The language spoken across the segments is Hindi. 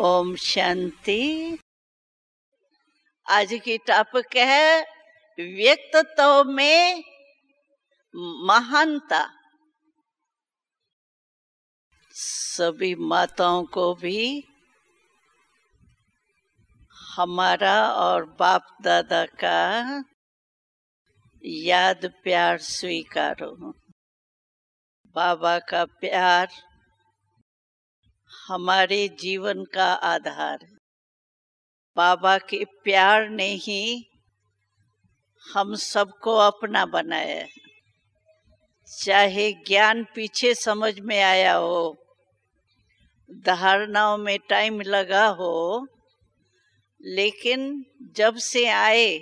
ओम शांति। आज की टॉपिक है व्यक्तित्व में महानता। सभी माताओं को भी हमारा और बाप दादा का याद प्यार स्वीकारो। बाबा का प्यार हमारे जीवन का आधार है। बाबा के प्यार ने ही हम सबको अपना बनाया है। चाहे ज्ञान पीछे समझ में आया हो, धारणाओं में टाइम लगा हो, लेकिन जब से आए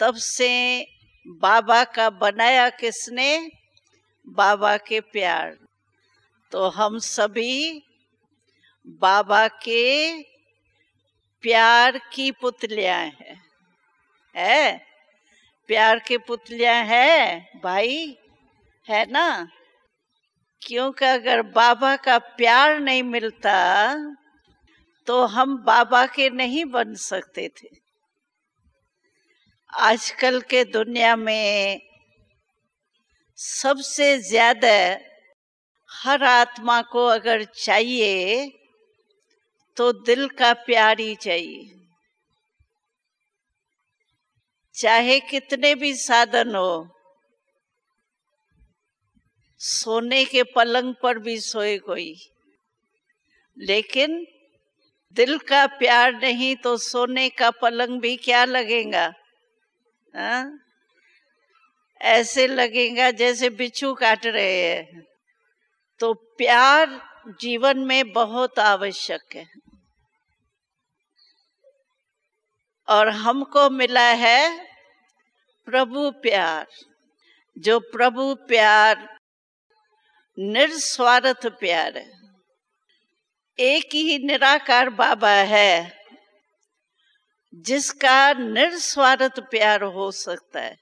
तब से बाबा का बनाया किसने? बाबा के प्यार। तो हम सभी बाबा के प्यार की पुतलियां हैं। है? प्यार के पुतलियां है भाई, है ना? क्योंकि अगर बाबा का प्यार नहीं मिलता तो हम बाबा के नहीं बन सकते थे। आजकल के दुनिया में सबसे ज्यादा हर आत्मा को अगर चाहिए तो दिल का प्यार ही चाहिए। चाहे कितने भी साधन हो, सोने के पलंग पर भी सोए कोई, लेकिन दिल का प्यार नहीं तो सोने का पलंग भी क्या लगेगा? हाँ? ऐसे लगेगा जैसे बिच्छू काट रहे हैं। तो प्यार जीवन में बहुत आवश्यक है और हमको मिला है प्रभु प्यार। जो प्रभु प्यार निस्वार्थ प्यार है। एक ही निराकार बाबा है जिसका निस्वार्थ प्यार हो सकता है।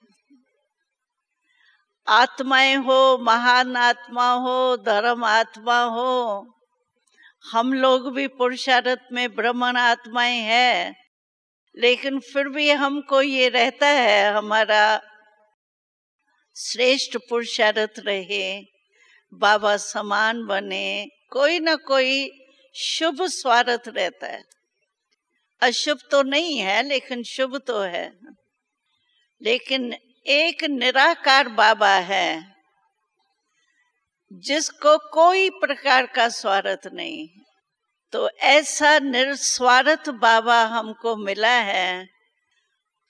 आत्माएं हो, महान आत्मा हो, धर्म आत्मा हो, हम लोग भी पुरुषार्थ में ब्राह्मण आत्माएं हैं, लेकिन फिर भी हमको ये रहता है हमारा श्रेष्ठ पुरुषार्थ रहे, बाबा समान बने। कोई ना कोई शुभ स्वार्थ रहता है। अशुभ तो नहीं है लेकिन शुभ तो है। लेकिन एक निराकार बाबा है जिसको कोई प्रकार का स्वार्थ नहीं। तो ऐसा निस्वार्थ बाबा हमको मिला है,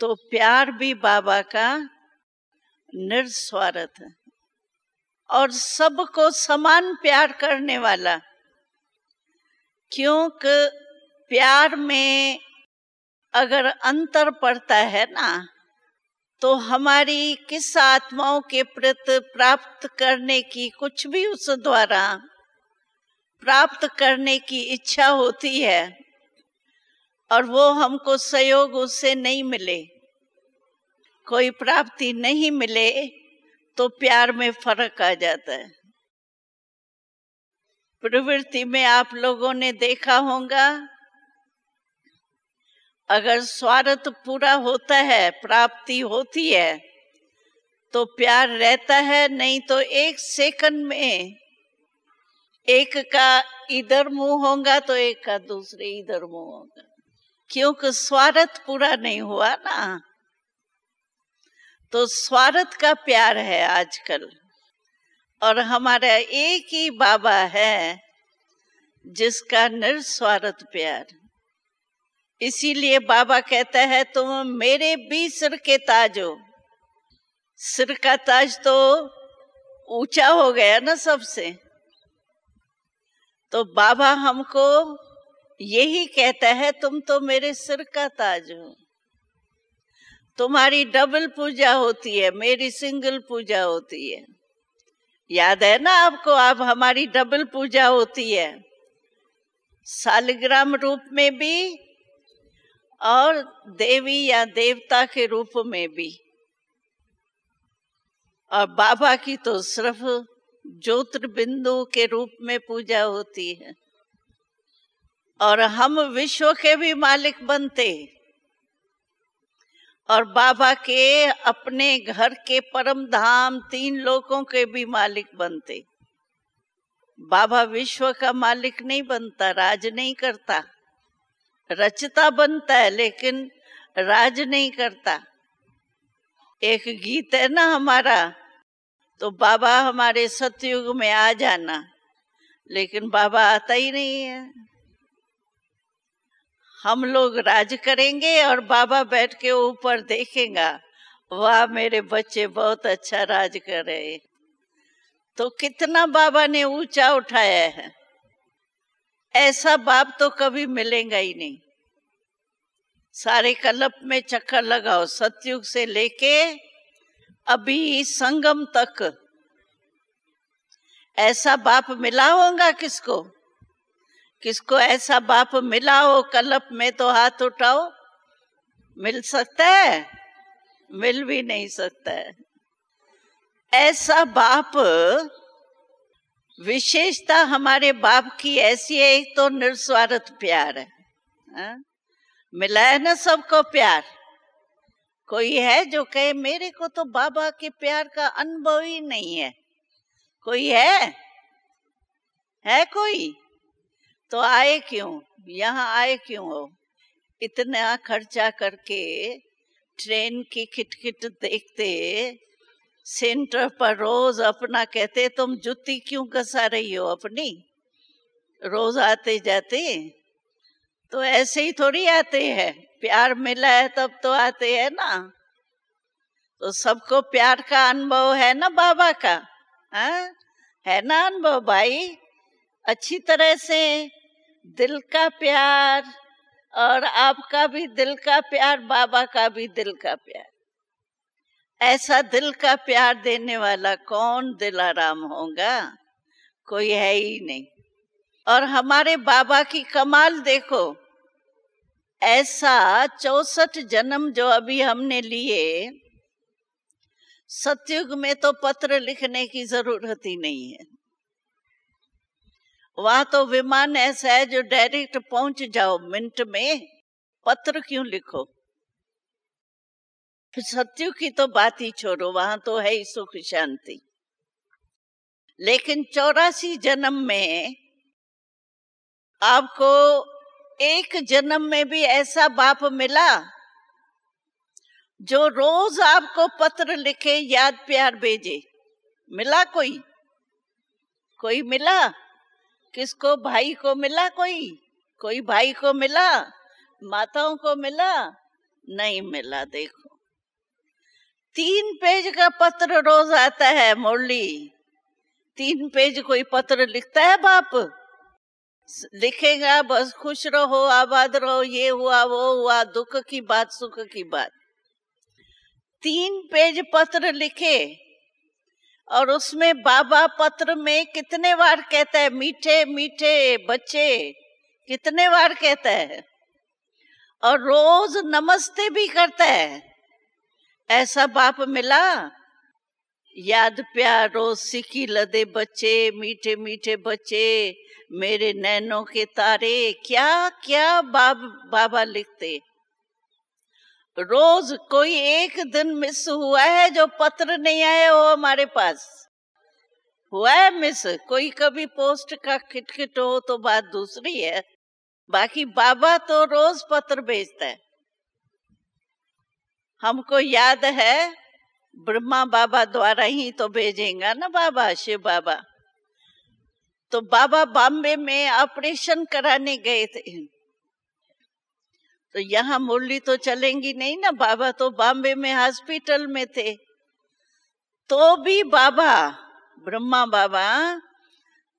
तो प्यार भी बाबा का निस्वार्थ है और सबको समान प्यार करने वाला। क्योंकि प्यार में अगर अंतर पड़ता है ना, तो हमारी किस आत्माओं के प्रति प्राप्त करने की कुछ भी उस द्वारा प्राप्त करने की इच्छा होती है और वो हमको सहयोग उससे नहीं मिले, कोई प्राप्ति नहीं मिले, तो प्यार में फर्क आ जाता है। प्रवृत्ति में आप लोगों ने देखा होगा, अगर स्वार्थ पूरा होता है, प्राप्ति होती है, तो प्यार रहता है। नहीं तो एक सेकंड में एक का इधर मुंह होगा तो एक का दूसरे इधर मुंह होगा, क्योंकि स्वार्थ पूरा नहीं हुआ ना। तो स्वार्थ का प्यार है आजकल, और हमारा एक ही बाबा है जिसका निस्वार्थ प्यार। इसीलिए बाबा कहता है तुम मेरे भी सिर के ताज हो। सिर का ताज तो ऊंचा हो गया ना सबसे। तो बाबा हमको यही कहता है तुम तो मेरे सिर का ताज हो। तुम्हारी डबल पूजा होती है, मेरी सिंगल पूजा होती है। याद है ना आपको? अब हमारी डबल पूजा होती है, सालिग्राम रूप में भी और देवी या देवता के रूप में भी। और बाबा की तो सिर्फ ज्योतिर्बिंदु के रूप में पूजा होती है। और हम विश्व के भी मालिक बनते और बाबा के अपने घर के परम धाम 3 लोकों के भी मालिक बनते। बाबा विश्व का मालिक नहीं बनता, राज नहीं करता, रचता बनता है लेकिन राज नहीं करता। एक गीत है ना हमारा, तो बाबा हमारे सतयुग में आ जाना, लेकिन बाबा आता ही नहीं है। हम लोग राज करेंगे और बाबा बैठ के ऊपर देखेगा, वाह मेरे बच्चे बहुत अच्छा राज कर रहे। तो कितना बाबा ने ऊंचा उठाया है। ऐसा बाप तो कभी मिलेगा ही नहीं। सारे कल्प में चक्कर लगाओ, सतयुग से लेके अभी संगम तक, ऐसा बाप मिला होगा किसको? किसको ऐसा बाप मिला हो कल्प में तो हाथ उठाओ। मिल सकता है? मिल भी नहीं सकता है। ऐसा बाप, विशेषता हमारे बाप की ऐसी है, एक तो निस्वार्थ प्यार है, हा? मिला है ना सबको प्यार। कोई है जो कहे मेरे को तो बाबा के प्यार का अनुभव ही नहीं है? कोई है? कोई? तो आए क्यों? यहाँ आए क्यों हो? इतना खर्चा करके ट्रेन की खिटखिट देखते, सेंटर पर रोज अपना कहते तुम जुत्ती क्यों घसा रही हो अपनी, रोज आते जाते। तो ऐसे ही थोड़ी आते हैं, प्यार मिला है तब तो आते हैं ना। तो सबको प्यार का अनुभव है ना बाबा का, हाँ? है ना अनुभव भाई? अच्छी तरह से दिल का प्यार, और आपका भी दिल का प्यार, बाबा का भी दिल का प्यार। ऐसा दिल का प्यार देने वाला कौन दिलाराम होगा? कोई है ही नहीं। और हमारे बाबा की कमाल देखो, ऐसा 64 जन्म जो अभी हमने लिए, सतयुग में तो पत्र लिखने की जरूरत ही नहीं है। वहां तो विमान ऐसा है जो डायरेक्ट पहुंच जाओ मिनट में, पत्र क्यों लिखो? सतयुग की तो बात ही छोड़ो, वहां तो है ही सुख शांति। लेकिन 84 जन्म में आपको एक जन्म में भी ऐसा बाप मिला जो रोज आपको पत्र लिखे, याद प्यार भेजे? मिला कोई? कोई मिला? किसको? भाई को मिला? कोई भाई को मिला? माताओं को मिला? नहीं मिला। देखो 3 पेज का पत्र रोज आता है मुरली। 3 पेज कोई पत्र लिखता है बाप? लिखेगा बस खुश रहो, आबाद रहो, ये हुआ वो हुआ, दुख की बात सुख की बात। 3 पेज पत्र लिखे, और उसमें बाबा पत्र में कितने बार कहता है मीठे मीठे बच्चे, कितने बार कहता है, और रोज नमस्ते भी करता है। ऐसा बाप मिला? याद प्यार रोज सिकी लदे बच्चे, मीठे मीठे बच्चे, मेरे नैनों के तारे, क्या क्या बाबा लिखते। रोज कोई एक दिन मिस हुआ है जो पत्र नहीं आया हो हमारे पास? हुआ है मिस? कोई कभी पोस्ट का खिटखिट हो तो बात दूसरी है, बाकी बाबा तो रोज पत्र भेजता है। हमको याद है ब्रह्मा बाबा द्वारा ही तो भेजेगा ना बाबा, शिव बाबा। तो बाबा बॉम्बे में ऑपरेशन कराने गए थे, तो यहाँ मुरली तो चलेंगी नहीं ना, बाबा तो बॉम्बे में हॉस्पिटल में थे। तो भी बाबा, ब्रह्मा बाबा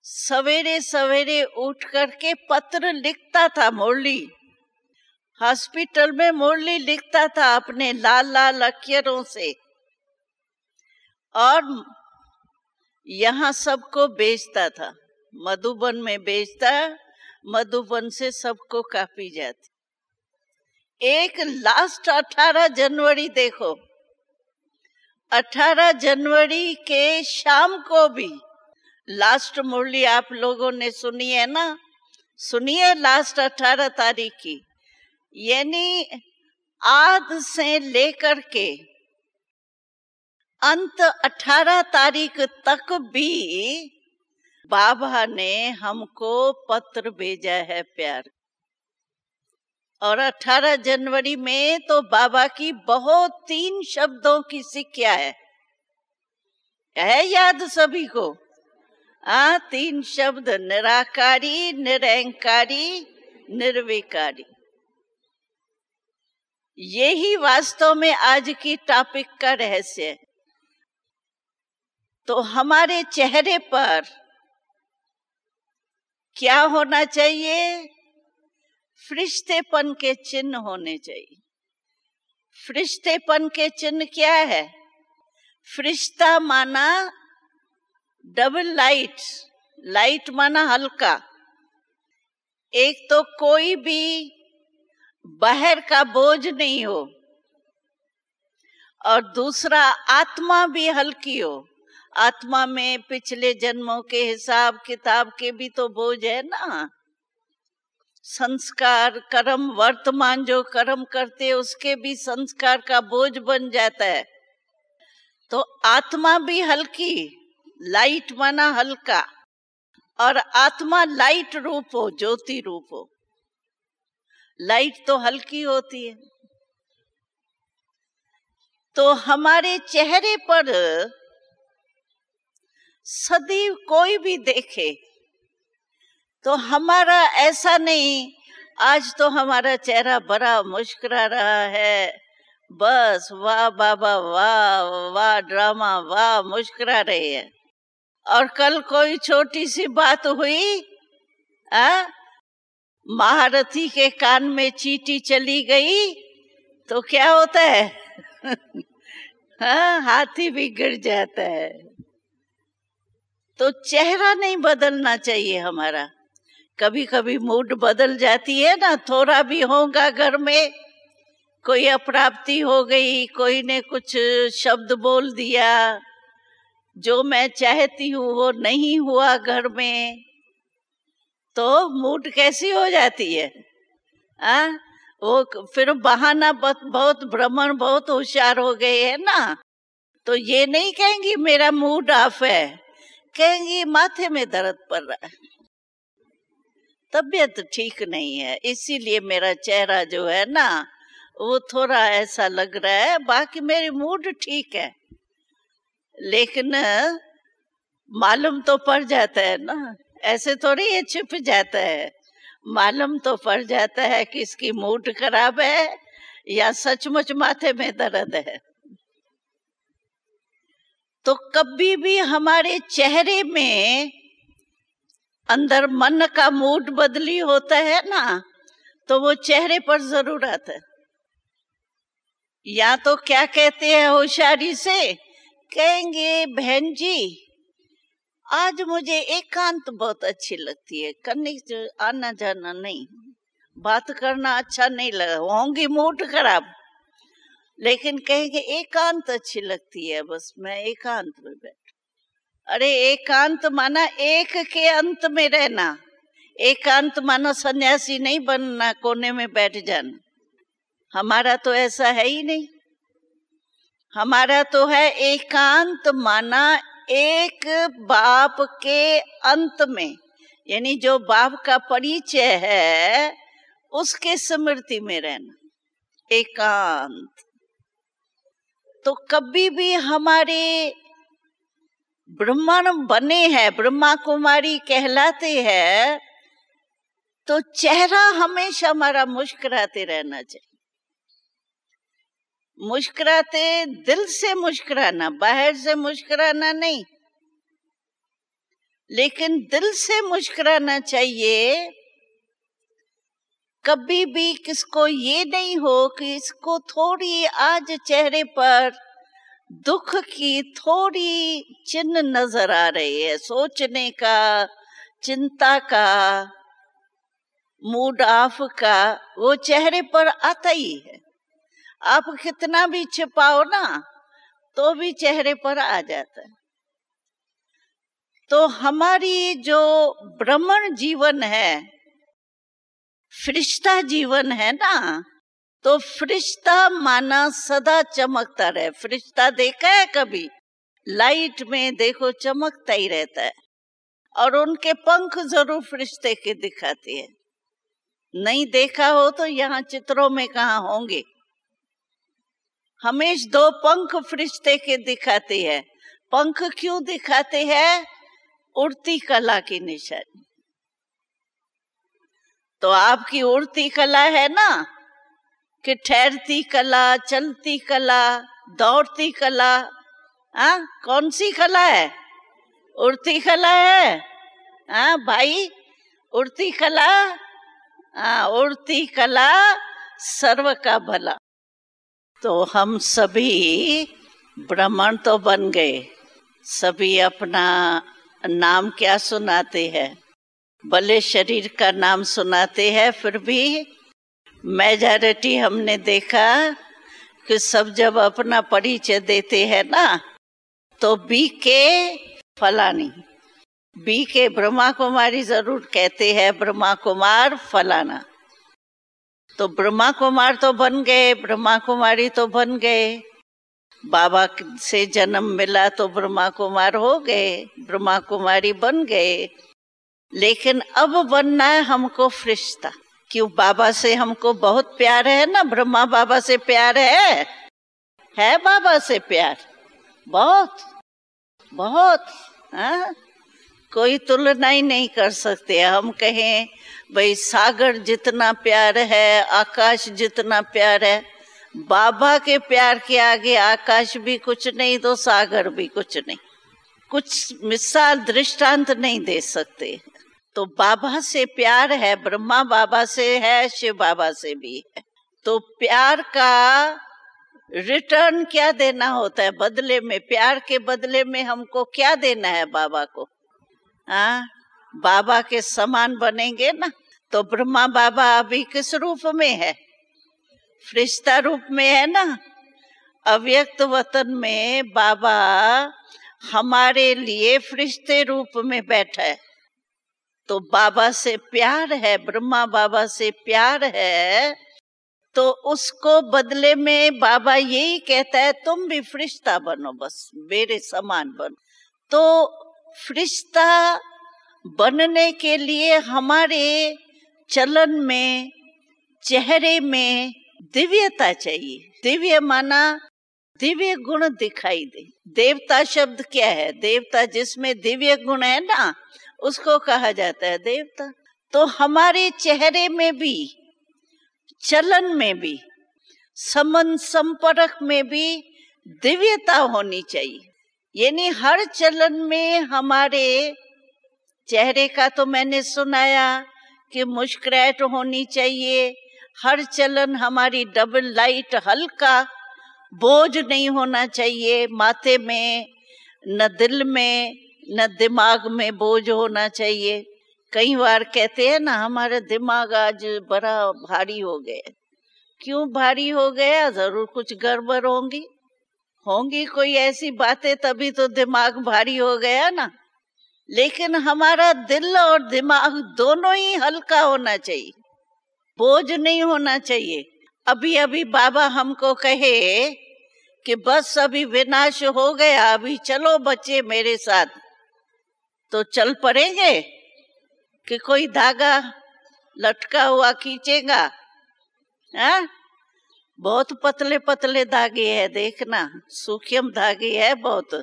सवेरे सवेरे उठ करके पत्र लिखता था मुरली। हॉस्पिटल में मुरली लिखता था अपने लाल लाल अक्षरों से, और यहाँ सबको बेचता था। मधुबन में बेचता, मधुबन से सबको कापी जाती। एक लास्ट 18 जनवरी देखो, 18 जनवरी के शाम को भी लास्ट मुरली आप लोगों ने सुनी है ना, सुनिए लास्ट 18 तारीख की, यानी आद से लेकर के अंत 18 तारीख तक भी बाबा ने हमको पत्र भेजा है प्यार। और 18 जनवरी में तो बाबा की बहुत 3 शब्दों की सिक्ख्या है याद सभी को? 3 शब्द, निराकारी, निरंकारी, निर्विकारी। यही वास्तव में आज की टॉपिक का रहस्य है। तो हमारे चेहरे पर क्या होना चाहिए? फरिश्तेपन के चिन्ह होने चाहिए। फरिश्तेपन के चिन्ह क्या है? फरिश्ता माना डबल लाइट, लाइट माना हल्का। एक तो कोई भी बाहर का बोझ नहीं हो, और दूसरा आत्मा भी हल्की हो। आत्मा में पिछले जन्मों के हिसाब किताब के भी तो बोझ है ना, संस्कार, कर्म, वर्तमान जो कर्म करते उसके भी संस्कार का बोझ बन जाता है। तो आत्मा भी हल्की, लाइट माना हल्का, और आत्मा लाइट रूप हो, ज्योति रूप हो। लाइट तो हल्की होती है। तो हमारे चेहरे पर सदैव कोई भी देखे तो हमारा ऐसा नहीं, आज तो हमारा चेहरा बड़ा मुस्कुरा रहा है, बस वाह बाबा वाह वाह, ड्रामा वाह, मुस्कुरा रहे हैं। और कल कोई छोटी सी बात हुई, महारथी के कान में चींटी चली गई तो क्या होता है? हाथी भी गिर जाता है। तो चेहरा नहीं बदलना चाहिए हमारा। कभी कभी मूड बदल जाती है ना, थोड़ा भी होगा घर में, कोई अप्राप्ति हो गई, कोई ने कुछ शब्द बोल दिया, जो मैं चाहती हूँ वो नहीं हुआ घर में, तो मूड कैसी हो जाती है? वो फिर बहाना बहुत ब्राह्मण बहुत होशियार हो गए है ना, तो ये नहीं कहेंगी मेरा मूड ऑफ है, कहेंगी माथे में दर्द पड़ रहा है, तबीयत ठीक नहीं है, इसीलिए मेरा चेहरा जो है ना वो थोड़ा ऐसा लग रहा है, बाकी मेरी मूड ठीक है। लेकिन मालूम तो पड़ जाता है ना, ऐसे थोड़ी ये छिप जाता है, मालूम तो पड़ जाता है कि इसकी मूड खराब है या सचमुच माथे में दर्द है। तो कभी भी हमारे चेहरे में अंदर मन का मूड बदली होता है ना, तो वो चेहरे पर जरूर आता है। या तो क्या कहते हैं होशियारी से, कहेंगे बहन जी आज मुझे एकांत बहुत अच्छी लगती है, करने आना जाना नहीं, बात करना अच्छा नहीं लगा, होंगी मूड खराब, लेकिन कहेंगे एकांत अच्छी लगती है, बस मैं एकांत में बैठ। अरे एकांत माना एक के अंत में रहना, एकांत माना सन्यासी नहीं बनना, कोने में बैठ जाना। हमारा तो ऐसा है ही नहीं। हमारा तो है एकांत माना एक बाप के अंत में, यानी जो बाप का परिचय है उसके स्मृति में रहना, एकांत। तो कभी भी हमारे ब्रह्मण बने हैं, ब्रह्मा कुमारी कहलाते हैं, तो चेहरा हमेशा हमारा मुस्कुराते रहना चाहिए। मुस्कुराते, दिल से मुस्कुराना, बाहर से मुस्कुराना नहीं, लेकिन दिल से मुस्कुराना चाहिए। कभी भी किसको ये नहीं हो कि इसको थोड़ी आज चेहरे पर दुख की थोड़ी चिन्ह नजर आ रही है, सोचने का, चिंता का, मूड ऑफ का, वो चेहरे पर आता ही है। आप कितना भी छिपाओ ना तो भी चेहरे पर आ जाता है। तो हमारी जो ब्राह्मण जीवन है फरिश्ता जीवन है ना, तो फरिश्ता माना सदा चमकता रहे। फरिश्ता देखा है कभी? लाइट में देखो चमकता ही रहता है, और उनके पंख जरूर फरिश्ते के दिखाते हैं। नहीं देखा हो तो यहाँ चित्रों में कहाँ होंगे। हमेशा 2 पंख फरिश्ते के दिखाते हैं। पंख क्यों दिखाते हैं? उड़ती कला की निशानी। तो आपकी उड़ती कला है ना, कि ठहरती कला, चलती कला, दौड़ती कला। कौन सी कला है? उड़ती कला है। भाई, उड़ती कला। उड़ती कला सर्व का भला। तो हम सभी ब्राह्मण तो बन गए, सभी अपना नाम क्या सुनाते हैं? भले शरीर का नाम सुनाते हैं, फिर भी मेजॉरिटी हमने देखा कि सब जब अपना परिचय देते हैं ना, तो बी के फलानी, बी के ब्रह्मा कुमारी जरूर कहते हैं, ब्रह्मा कुमार फलाना। तो ब्रह्मा कुमार तो बन गए, ब्रह्मा कुमारी तो बन गए। बाबा से जन्म मिला तो ब्रह्मा कुमार हो गए, ब्रह्मा कुमारी बन गए। लेकिन अब बनना है हमको फरिश्ता। क्यों? बाबा से हमको बहुत प्यार है ना, ब्रह्मा बाबा से प्यार है बाबा से प्यार बहुत बहुत। कोई तुलना ही नहीं कर सकते। हम कहें भाई सागर जितना प्यार है, आकाश जितना प्यार है, बाबा के प्यार के आगे आकाश भी कुछ नहीं तो सागर भी कुछ नहीं। कुछ मिसाल दृष्टांत नहीं दे सकते। तो बाबा से प्यार है, ब्रह्मा बाबा से है, शिव बाबा से भी है। तो प्यार का रिटर्न क्या देना होता है बदले में? प्यार के बदले में हमको क्या देना है बाबा को? बाबा के समान बनेंगे ना। तो ब्रह्मा बाबा अभी किस रूप में है? फरिश्ता रूप में है ना। अव्यक्त वतन में बाबा हमारे लिए फरिश्ते रूप में बैठा है। तो बाबा से प्यार है, ब्रह्मा बाबा से प्यार है, तो उसको बदले में बाबा यही कहता है तुम भी फरिश्ता बनो, बस मेरे समान बनो। तो फरिश्ता बनने के लिए हमारे चलन में, चेहरे में दिव्यता चाहिए। दिव्य माना दिव्य गुण दिखाई दे। देवता शब्द क्या है? देवता जिसमें दिव्य गुण है ना, उसको कहा जाता है देवता। तो हमारे चेहरे में भी, चलन में भी, संबंध संपर्क में भी दिव्यता होनी चाहिए। यानी हर चलन में हमारे चेहरे का तो मैंने सुनाया कि मुस्कुराहट होनी चाहिए। हर चलन हमारी डबल लाइट, हल्का, बोझ नहीं होना चाहिए माथे में, न दिल में, न दिमाग में बोझ होना चाहिए। कई बार कहते हैं ना हमारा दिमाग आज बड़ा भारी हो गया। क्यों भारी हो गया? जरूर कुछ गड़बड़ होंगी कोई ऐसी बातें, तभी तो दिमाग भारी हो गया ना। लेकिन हमारा दिल और दिमाग दोनों ही हल्का होना चाहिए, बोझ नहीं होना चाहिए। अभी अभी बाबा हमको कहे कि बस अभी विनाश हो गया, अभी चलो बच्चे मेरे साथ, तो चल पड़ेंगे कि कोई धागा लटका हुआ खींचेगा? बहुत पतले पतले धागे है, देखना, सूक्ष्म धागे है बहुत।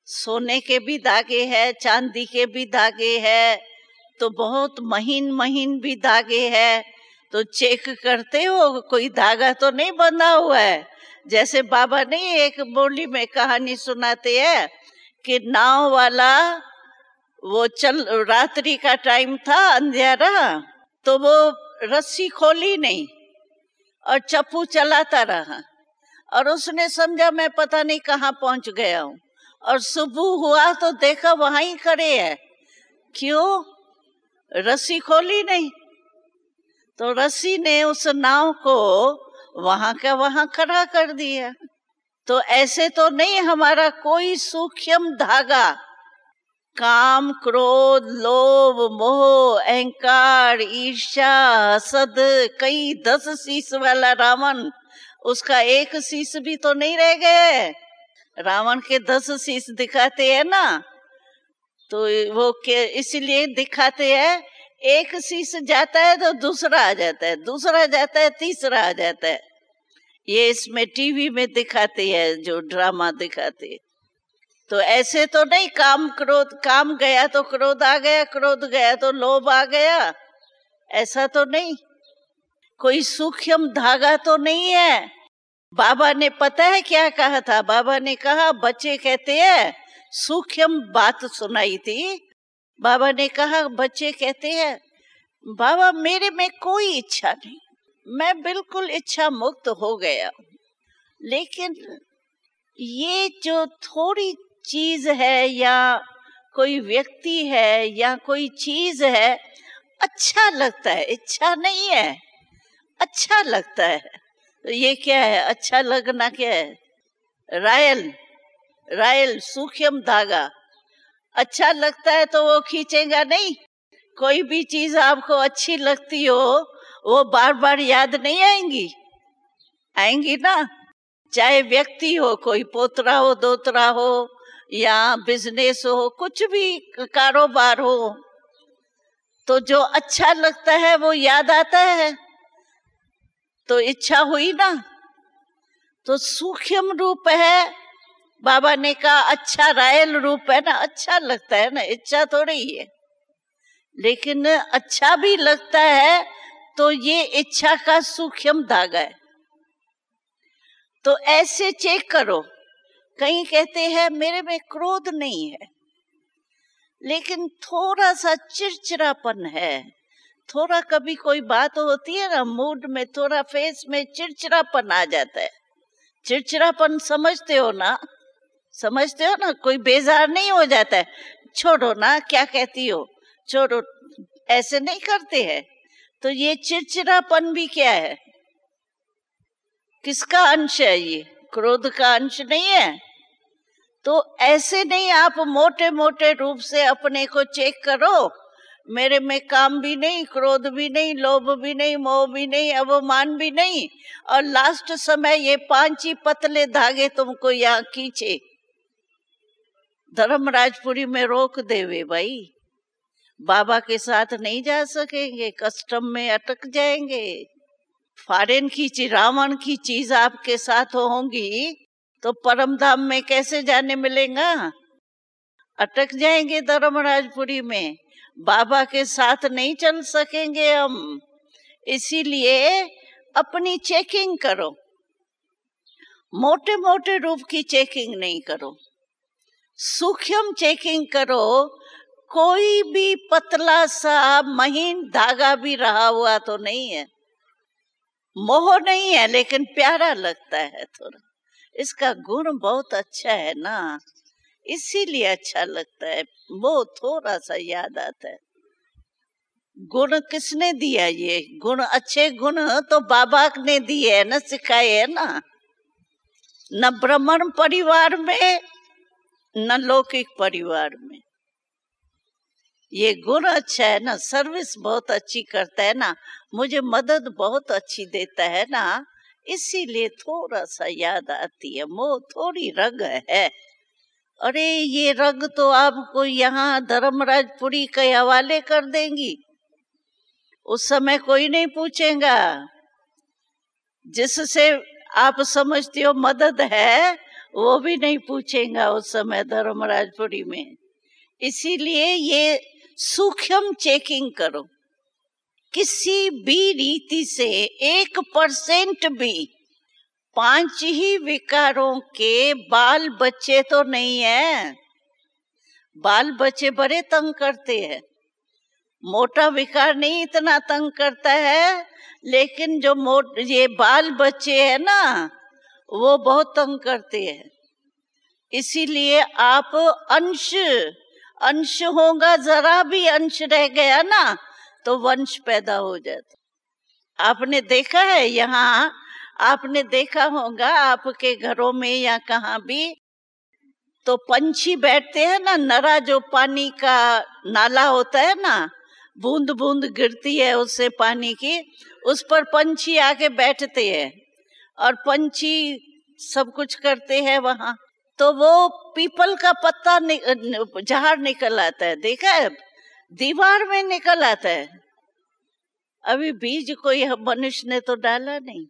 सोने के भी धागे है, चांदी के भी धागे है, तो बहुत महीन महीन भी धागे है। तो चेक करते हो कोई धागा तो नहीं बंधा हुआ है। जैसे बाबा नहीं एक बोली में कहानी सुनाते हैं कि नाव वाला वो रात्रि का टाइम था, अंधेरा, तो वो रस्सी खोली नहीं और चप्पू चलाता रहा, और उसने समझा मैं पता नहीं कहाँ पहुंच गया हूँ। और सुबह हुआ तो देखा वहां ही खड़े है। क्यों? रस्सी खोली नहीं। तो रस्सी ने उस नाव को वहां का वहां खड़ा कर दिया। तो ऐसे तो नहीं हमारा कोई सूक्ष्म धागा काम, क्रोध, लोभ, मोह, अहंकार, ईर्ष्या, हसद, कई 10 शीश वाला रावण, उसका एक शीश भी तो नहीं रह गए। रावण के 10 शीश दिखाते हैं ना, तो वो के इसलिए दिखाते हैं, एक शीश जाता है तो दूसरा आ जाता है, दूसरा जाता है तीसरा आ जाता है। ये इसमें टीवी में दिखाते हैं, जो ड्रामा दिखाते हैं। तो ऐसे तो नहीं, काम क्रोध, काम गया तो क्रोध आ गया, क्रोध गया तो लोभ आ गया, ऐसा तो नहीं। कोई सूक्ष्म धागा तो नहीं है। बाबा ने पता है क्या कहा था? बाबा ने कहा, बच्चे कहते हैं, सूक्ष्म बात सुनाई थी। बाबा ने कहा, बच्चे कहते हैं, बाबा मेरे में कोई इच्छा नहीं, मैं बिल्कुल इच्छा मुक्त हो गया, लेकिन ये जो थोड़ी चीज है या कोई व्यक्ति है या कोई चीज है, अच्छा लगता है, इच्छा नहीं है, अच्छा लगता है। तो ये क्या है? अच्छा लगना क्या है? रायल सूक्ष्म धागा। अच्छा लगता है तो वो खींचेगा नहीं। कोई भी चीज आपको अच्छी लगती हो, वो बार बार याद नहीं आएंगी ना। चाहे व्यक्ति हो, कोई पोतरा हो, दोतरा हो, या बिजनेस हो, कुछ भी कारोबार हो, तो जो अच्छा लगता है वो याद आता है, तो इच्छा हुई ना। तो सूक्ष्म रूप है, बाबा ने कहा अच्छा रायल रूप है ना, अच्छा लगता है ना, इच्छा थोड़ी है, लेकिन अच्छा भी लगता है, तो ये इच्छा का सूक्ष्म धागा है। तो ऐसे चेक करो। कहीं कहते हैं मेरे में क्रोध नहीं है, लेकिन थोड़ा सा चिड़चिड़ापन है, थोड़ा कभी कोई बात होती है ना, मूड में थोड़ा फेस में चिड़चिड़ापन आ जाता है। चिड़चिड़ापन समझते हो ना? समझते हो ना? कोई बेजार नहीं हो जाता है, छोड़ो ना, क्या कहती हो, छोड़ो, ऐसे नहीं करते हैं। तो ये चिड़चिड़ापन भी क्या है? किसका अंश है? ये क्रोध का अंश नहीं है। तो ऐसे नहीं आप मोटे मोटे रूप से अपने को चेक करो, मेरे में काम भी नहीं, क्रोध भी नहीं, लोभ भी नहीं, मोह भी नहीं, अवमान भी नहीं, और लास्ट समय ये 5 ही पतले धागे तुमको यहाँ खींचे, धर्मराजपुरी में रोक देवे भाई, बाबा के साथ नहीं जा सकेंगे, कस्टम में अटक जाएंगे। फॉरेन की चीज, रावण की चीज आपके साथ होंगी तो परम धाम में कैसे जाने मिलेगा? अटक जाएंगे धर्मराजपुरी में, बाबा के साथ नहीं चल सकेंगे हम। इसीलिए अपनी चेकिंग करो, मोटे मोटे रूप की चेकिंग नहीं करो, सूक्ष्म चेकिंग करो। कोई भी पतला सा महीन धागा भी रहा हुआ तो नहीं है, मोह नहीं है, लेकिन प्यारा लगता है थोड़ा, इसका गुण बहुत अच्छा है ना, इसीलिए अच्छा लगता है। वो थोड़ा सा याद आता है। गुण किसने दिया? ये गुण, अच्छे गुण तो बाबा ने दिए है ना, सिखाए है ना। न ब्राह्मण परिवार में न लौकिक परिवार में। ये गुण अच्छा है ना, सर्विस बहुत अच्छी करता है ना, मुझे मदद बहुत अच्छी देता है ना, इसीलिए थोड़ा सा याद आती है। मोह थोड़ी रग है। अरे ये रग तो आपको यहाँ धर्मराजपुरी के हवाले कर देंगी, उस समय कोई नहीं पूछेगा। जिससे आप समझते हो मदद है, वो भी नहीं पूछेगा उस समय धर्मराजपुरी में। इसीलिए ये सूक्ष्म चेकिंग करो। किसी भी रीति से 1% भी 5 ही विकारों के बाल बच्चे तो नहीं है। बाल बच्चे बड़े तंग करते हैं, मोटा विकार नहीं इतना तंग करता है, लेकिन जो ये बाल बच्चे है ना, वो बहुत तंग करते हैं। इसीलिए आप अंश होगा, जरा भी अंश रह गया ना तो वंश पैदा हो जाता। आपने देखा है, यहाँ आपने देखा होगा आपके घरों में या कहाँ भी, तो पंछी बैठते हैं ना, नरा जो पानी का नाला होता है ना, बूंद बूंद गिरती है उससे पानी की, उस पर पंछी आके बैठते हैं और पंछी सब कुछ करते हैं वहां। तो वो पीपल का पत्ता झाड़ निकल आता है, देखा है, दीवार में निकल आता है। अभी बीज कोई मनुष्य ने तो डाला नहीं,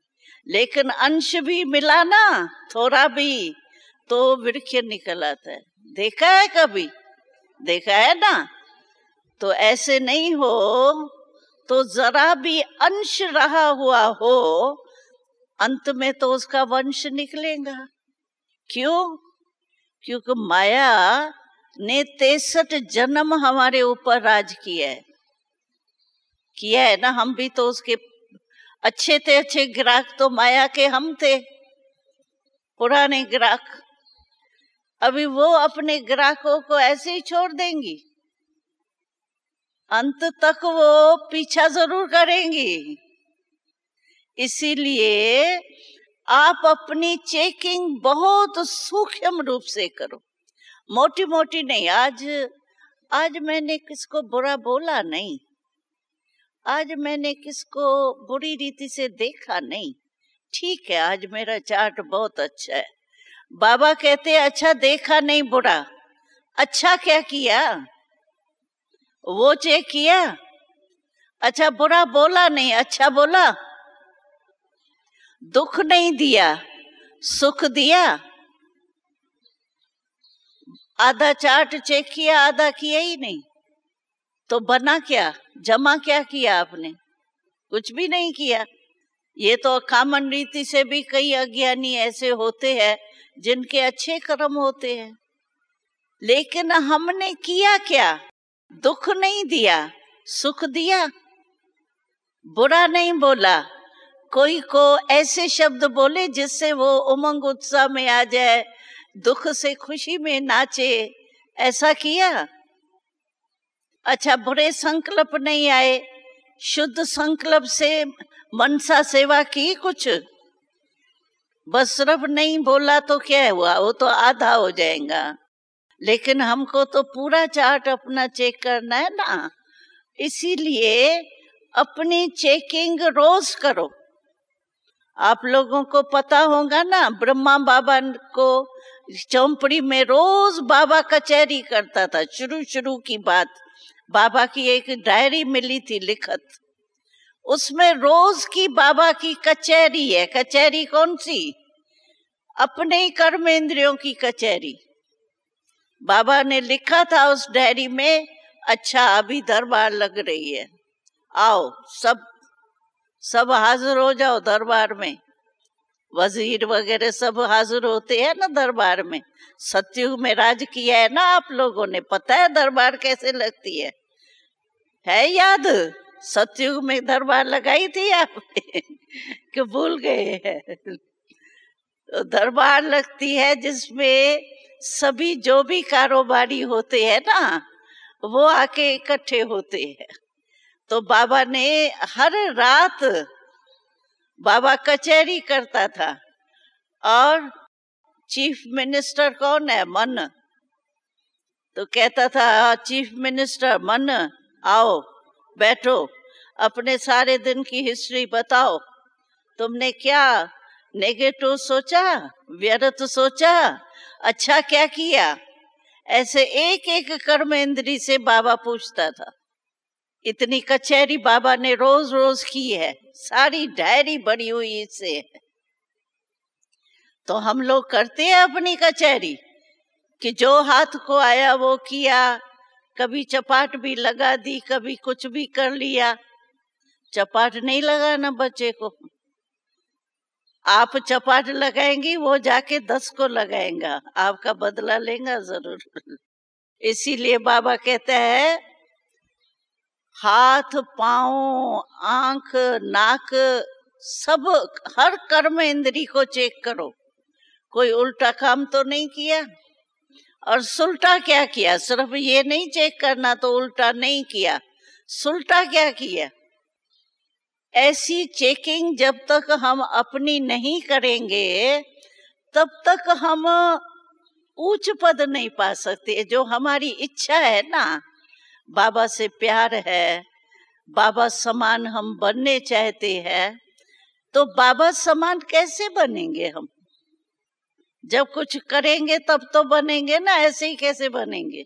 लेकिन अंश भी मिला ना, थोड़ा भी, तो वृक्ष निकल आता है। देखा है कभी? देखा है ना? तो ऐसे नहीं हो तो जरा भी अंश रहा हुआ हो, अंत में तो उसका वंश निकलेगा। क्यों? क्योंकि माया ने 63 जन्म हमारे ऊपर राज किया है ना। हम भी तो उसके अच्छे थे, अच्छे ग्राहक तो माया के हम थे, पुराने ग्राहक। अभी वो अपने ग्राहकों को ऐसे ही छोड़ देंगी? अंत तक वो पीछा जरूर करेंगी। इसीलिए आप अपनी चेकिंग बहुत सूक्ष्म रूप से करो, मोटी मोटी नहीं। आज मैंने किसको बुरा बोला नहीं, आज मैंने किसको बुरी रीति से देखा नहीं, ठीक है, आज मेरा चार्ट बहुत अच्छा है। बाबा कहते अच्छा देखा नहीं बुरा, अच्छा क्या किया वो चेक किया। अच्छा बुरा बोला नहीं, अच्छा बोला। दुख नहीं दिया, सुख दिया। आधा चार्ट चेक किया, आधा किया ही नहीं, तो बना क्या, जमा क्या किया आपने? कुछ भी नहीं किया। ये तो कॉमन रीति से भी कई अज्ञानी ऐसे होते हैं जिनके अच्छे कर्म होते हैं, लेकिन हमने किया क्या? दुख नहीं दिया, सुख दिया, बुरा नहीं बोला। कोई को ऐसे शब्द बोले जिससे वो उमंग उत्साह में आ जाए, दुख से खुशी में नाचे, ऐसा किया? अच्छा बुरे संकल्प नहीं आए, शुद्ध संकल्प से मनसा सेवा की कुछ? बस सिर्फ नहीं बोला तो क्या हुआ, वो तो आधा हो जाएगा। लेकिन हमको तो पूरा चार्ट अपना चेक करना है ना, इसीलिए अपनी चेकिंग रोज करो। आप लोगों को पता होगा ना, ब्रह्मा बाबा को चौपड़ी में रोज बाबा कचहरी करता था। शुरू की बात, बाबा की एक डायरी मिली थी लिखत, उसमें रोज की बाबा की कचहरी है। कचहरी कौन सी? अपने कर्म इंद्रियों की कचहरी। बाबा ने लिखा था उस डायरी में, अच्छा अभी दरबार लग रही है, आओ सब हाजिर हो जाओ दरबार में। वजीर वगैरह सब हाजिर होते हैं ना दरबार में। सतयुग में राज किया है ना आप लोगों ने, पता है दरबार कैसे लगती है याद? सतयुग में दरबार लगाई थी आपने कि भूल गए हैं? तो दरबार लगती है जिसमें सभी जो भी कारोबारी होते हैं ना, वो आके इकट्ठे होते हैं। तो बाबा ने हर रात बाबा कचहरी करता था, और चीफ मिनिस्टर कौन है? मन। तो कहता था चीफ मिनिस्टर मन आओ बैठो, अपने सारे दिन की हिस्ट्री बताओ, तुमने क्या नेगेटिव सोचा, व्यर्थ सोचा, अच्छा क्या किया? ऐसे एक एक कर्म इंद्री से बाबा पूछता था। इतनी कचहरी बाबा ने रोज रोज की है, सारी डायरी बड़ी हुई इससे है। तो हम लोग करते हैं अपनी कचहरी कि जो हाथ को आया वो किया, कभी चपाट भी लगा दी, कभी कुछ भी कर लिया। चपाट नहीं लगाना बच्चे को, आप चपाट लगाएंगी वो जाके 10 को लगाएगा, आपका बदला लेगा जरूर। इसीलिए बाबा कहता है हाथ पांव आंख नाक सब, हर कर्म इंद्री को चेक करो, कोई उल्टा काम तो नहीं किया। और सुलटा क्या किया? सिर्फ ये नहीं चेक करना तो उल्टा नहीं किया, सुलटा क्या किया? ऐसी चेकिंग जब तक हम अपनी नहीं करेंगे, तब तक हम ऊंच पद नहीं पा सकते। जो हमारी इच्छा है ना, बाबा से प्यार है, बाबा समान हम बनने चाहते हैं, तो बाबा समान कैसे बनेंगे हम? जब कुछ करेंगे तब तो बनेंगे ना, ऐसे ही कैसे बनेंगे?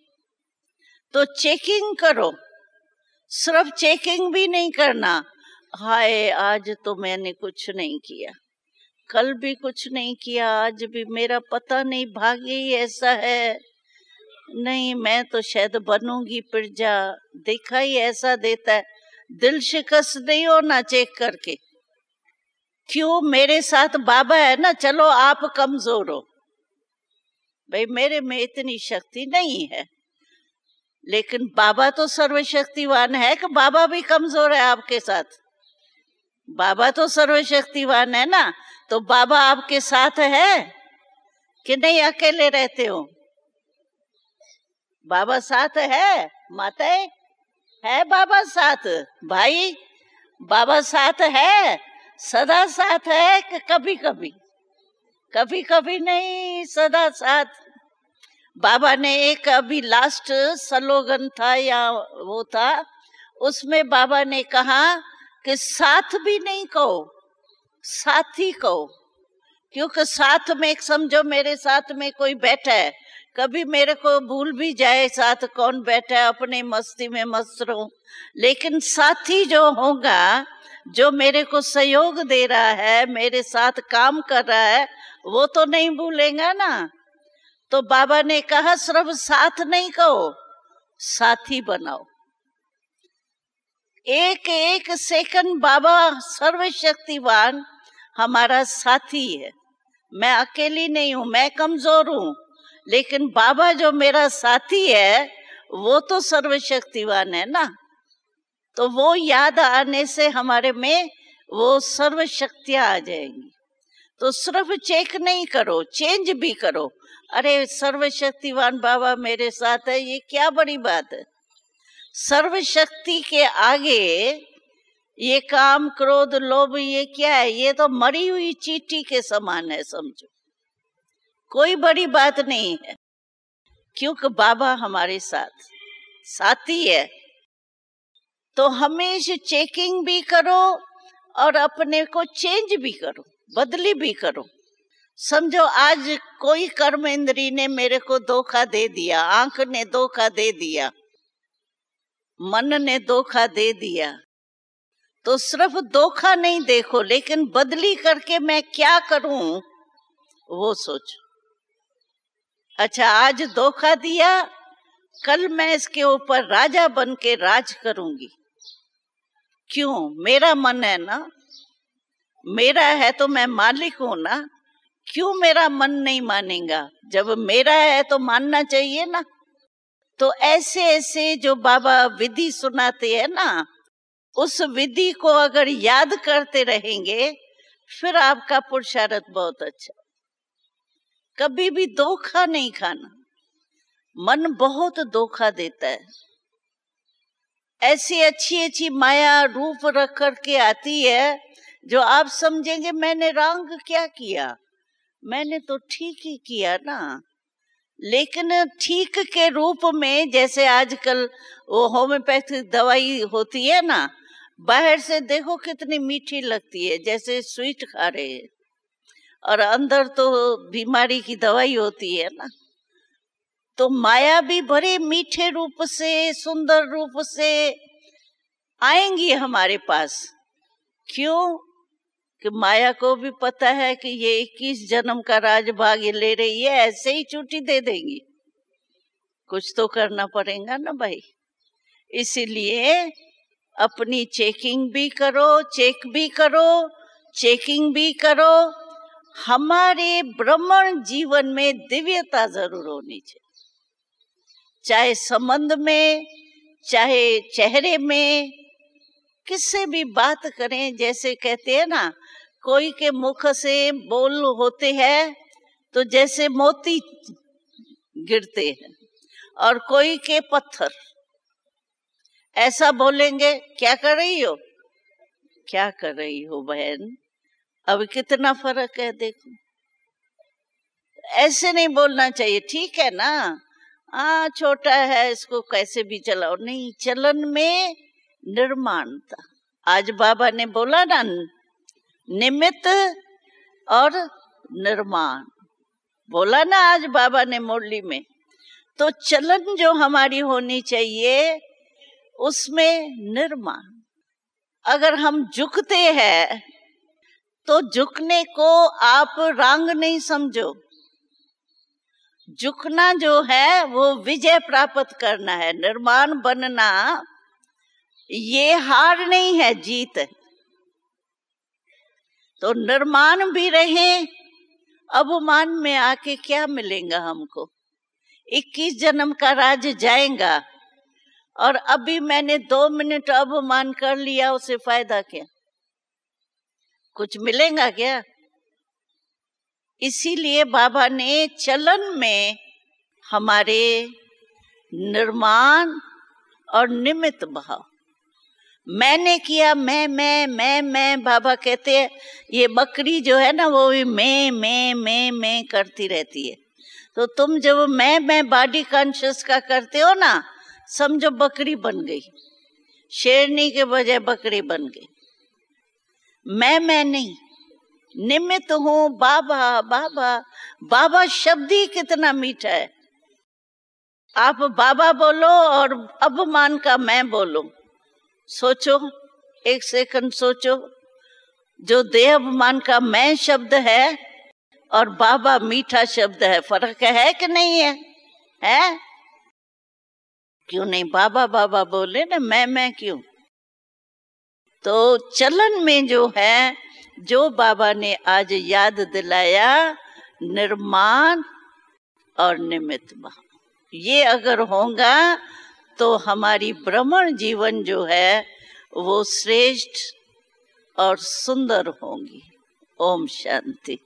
तो चेकिंग करो, सिर्फ चेकिंग भी नहीं करना। हाय आज तो मैंने कुछ नहीं किया, कल भी कुछ नहीं किया, आज भी मेरा पता नहीं भाग्य ही ऐसा है, नहीं मैं तो शायद बनूंगी प्रजा, देखा ही ऐसा देता है। दिल शिकस्त नहीं होना चेक करके, क्यों मेरे साथ बाबा है ना, चलो आप कमजोर हो, भाई मेरे में इतनी शक्ति नहीं है, लेकिन बाबा तो सर्वशक्तिवान है कि बाबा भी कमजोर है आपके साथ? बाबा तो सर्वशक्तिवान है ना, तो बाबा आपके साथ है कि नहीं, अकेले रहते हो? बाबा साथ है, माताएं है बाबा साथ, भाई बाबा साथ है, सदा साथ है कि कभी कभी? कभी कभी नहीं, सदा साथ। बाबा ने एक अभी लास्ट स्लोगन था या वो था, उसमें बाबा ने कहा कि साथ भी नहीं कहो, साथी कहो, क्योंकि साथ में एक समझो मेरे साथ में कोई बैठा है, कभी मेरे को भूल भी जाए साथ कौन बैठा है, अपने मस्ती में मस्त रहूं, लेकिन साथी जो होगा, जो मेरे को सहयोग दे रहा है, मेरे साथ काम कर रहा है, वो तो नहीं भूलेगा ना। तो बाबा ने कहा सिर्फ साथ नहीं कहो, साथी बनाओ। एक एक सेकंड बाबा सर्वशक्तिवान हमारा साथी है। मैं अकेली नहीं हूं, मैं कमजोर हूं, लेकिन बाबा जो मेरा साथी है वो तो सर्वशक्तिवान है ना। तो वो याद आने से हमारे में वो सर्वशक्तियां आ जाएंगी। तो सिर्फ चेक नहीं करो, चेंज भी करो। अरे सर्वशक्तिवान बाबा मेरे साथ है, ये क्या बड़ी बात है? सर्वशक्ति के आगे ये काम क्रोध लोभ ये क्या है? ये तो मरी हुई चींटी के समान है, समझो, कोई बड़ी बात नहीं है, क्योंकि बाबा हमारे साथ साथी है। तो हमेशा चेकिंग भी करो और अपने को चेंज भी करो, बदली भी करो। समझो आज कोई कर्म इंद्री ने मेरे को धोखा दे दिया, आंख ने धोखा दे दिया, मन ने धोखा दे दिया, तो सिर्फ धोखा नहीं देखो, लेकिन बदली करके मैं क्या करूं वो सोचो। अच्छा आज धोखा दिया, कल मैं इसके ऊपर राजा बन के राज करूंगी। क्यों? मेरा मन है ना, मेरा है तो मैं मालिक हूं ना। क्यों मेरा मन नहीं मानेगा? जब मेरा है तो मानना चाहिए ना। तो ऐसे ऐसे जो बाबा विधि सुनाते हैं ना, उस विधि को अगर याद करते रहेंगे फिर आपका पुरुषार्थ बहुत अच्छा। कभी भी धोखा नहीं खाना, मन बहुत धोखा देता है। ऐसी अच्छी अच्छी माया रूप रख करके आती है जो आप समझेंगे मैंने रंग क्या किया, मैंने तो ठीक ही किया ना। लेकिन ठीक के रूप में, जैसे आजकल वो होम्योपैथिक दवाई होती है ना, बाहर से देखो कितनी मीठी लगती है, जैसे स्वीट खा रहे हैं, और अंदर तो बीमारी की दवाई होती है ना। तो माया भी बड़े मीठे रूप से, सुंदर रूप से आएंगी हमारे पास। क्यों? कि माया को भी पता है कि ये 21 जन्म का राजभाग्य ले रही है, ऐसे ही छुट्टी दे देंगी। कुछ तो करना पड़ेगा ना भाई। इसीलिए अपनी चेकिंग भी करो, चेक भी करो, चेकिंग भी करो। हमारे ब्राह्मण जीवन में दिव्यता जरूर होनी चाहिए, चाहे संबंध में, चाहे चेहरे में, किससे भी बात करें। जैसे कहते हैं ना, कोई के मुख से बोल होते हैं तो जैसे मोती गिरते हैं, और कोई के पत्थर। ऐसा बोलेंगे, क्या कर रही हो, क्या कर रही हो बहन, अब कितना फर्क है देखो। ऐसे नहीं बोलना चाहिए, ठीक है ना, हाँ छोटा है इसको कैसे भी चलाओ, नहीं, चलन में निर्माणता। आज बाबा ने बोला ना, निमित्त और निर्माण, बोला ना आज बाबा ने मुरली में। तो चलन जो हमारी होनी चाहिए उसमें निर्माण। अगर हम झुकते हैं तो झुकने को आप रांग नहीं समझो, झुकना जो है वो विजय प्राप्त करना है। निर्माण बनना ये हार नहीं है, जीत है। तो निर्माण भी रहे, अवमान में आके क्या मिलेगा हमको, 21 जन्म का राज जाएगा, और अभी मैंने 2 मिनट अवमान कर लिया, उसे फायदा क्या, कुछ मिलेगा क्या? इसीलिए बाबा ने चलन में हमारे निर्माण और निमित्त भाव, मैंने किया, मैं बाबा कहते हैं ये बकरी जो है ना वो भी मैं करती रहती है। तो तुम जब मैं बॉडी कॉन्शियस का करते हो ना, समझो बकरी बन गई, शेरनी के बजाय बकरी बन गई। मैं नहीं, निमित्त हूँ। बाबा बाबा बाबा शब्द ही कितना मीठा है। आप बाबा बोलो और अभिमान का मैं बोलो, सोचो, 1 सेकंड सोचो, जो देह अभिमान का मैं शब्द है और बाबा मीठा शब्द है, फर्क है कि नहीं है? है क्यों नहीं? बाबा बाबा बोले ना, मैं क्यों? तो चलन में जो है, जो बाबा ने आज याद दिलाया, निर्माण और निमित्त भाव, ये अगर होगा तो हमारी ब्राह्मण जीवन जो है वो श्रेष्ठ और सुंदर होगी। ओम शांति।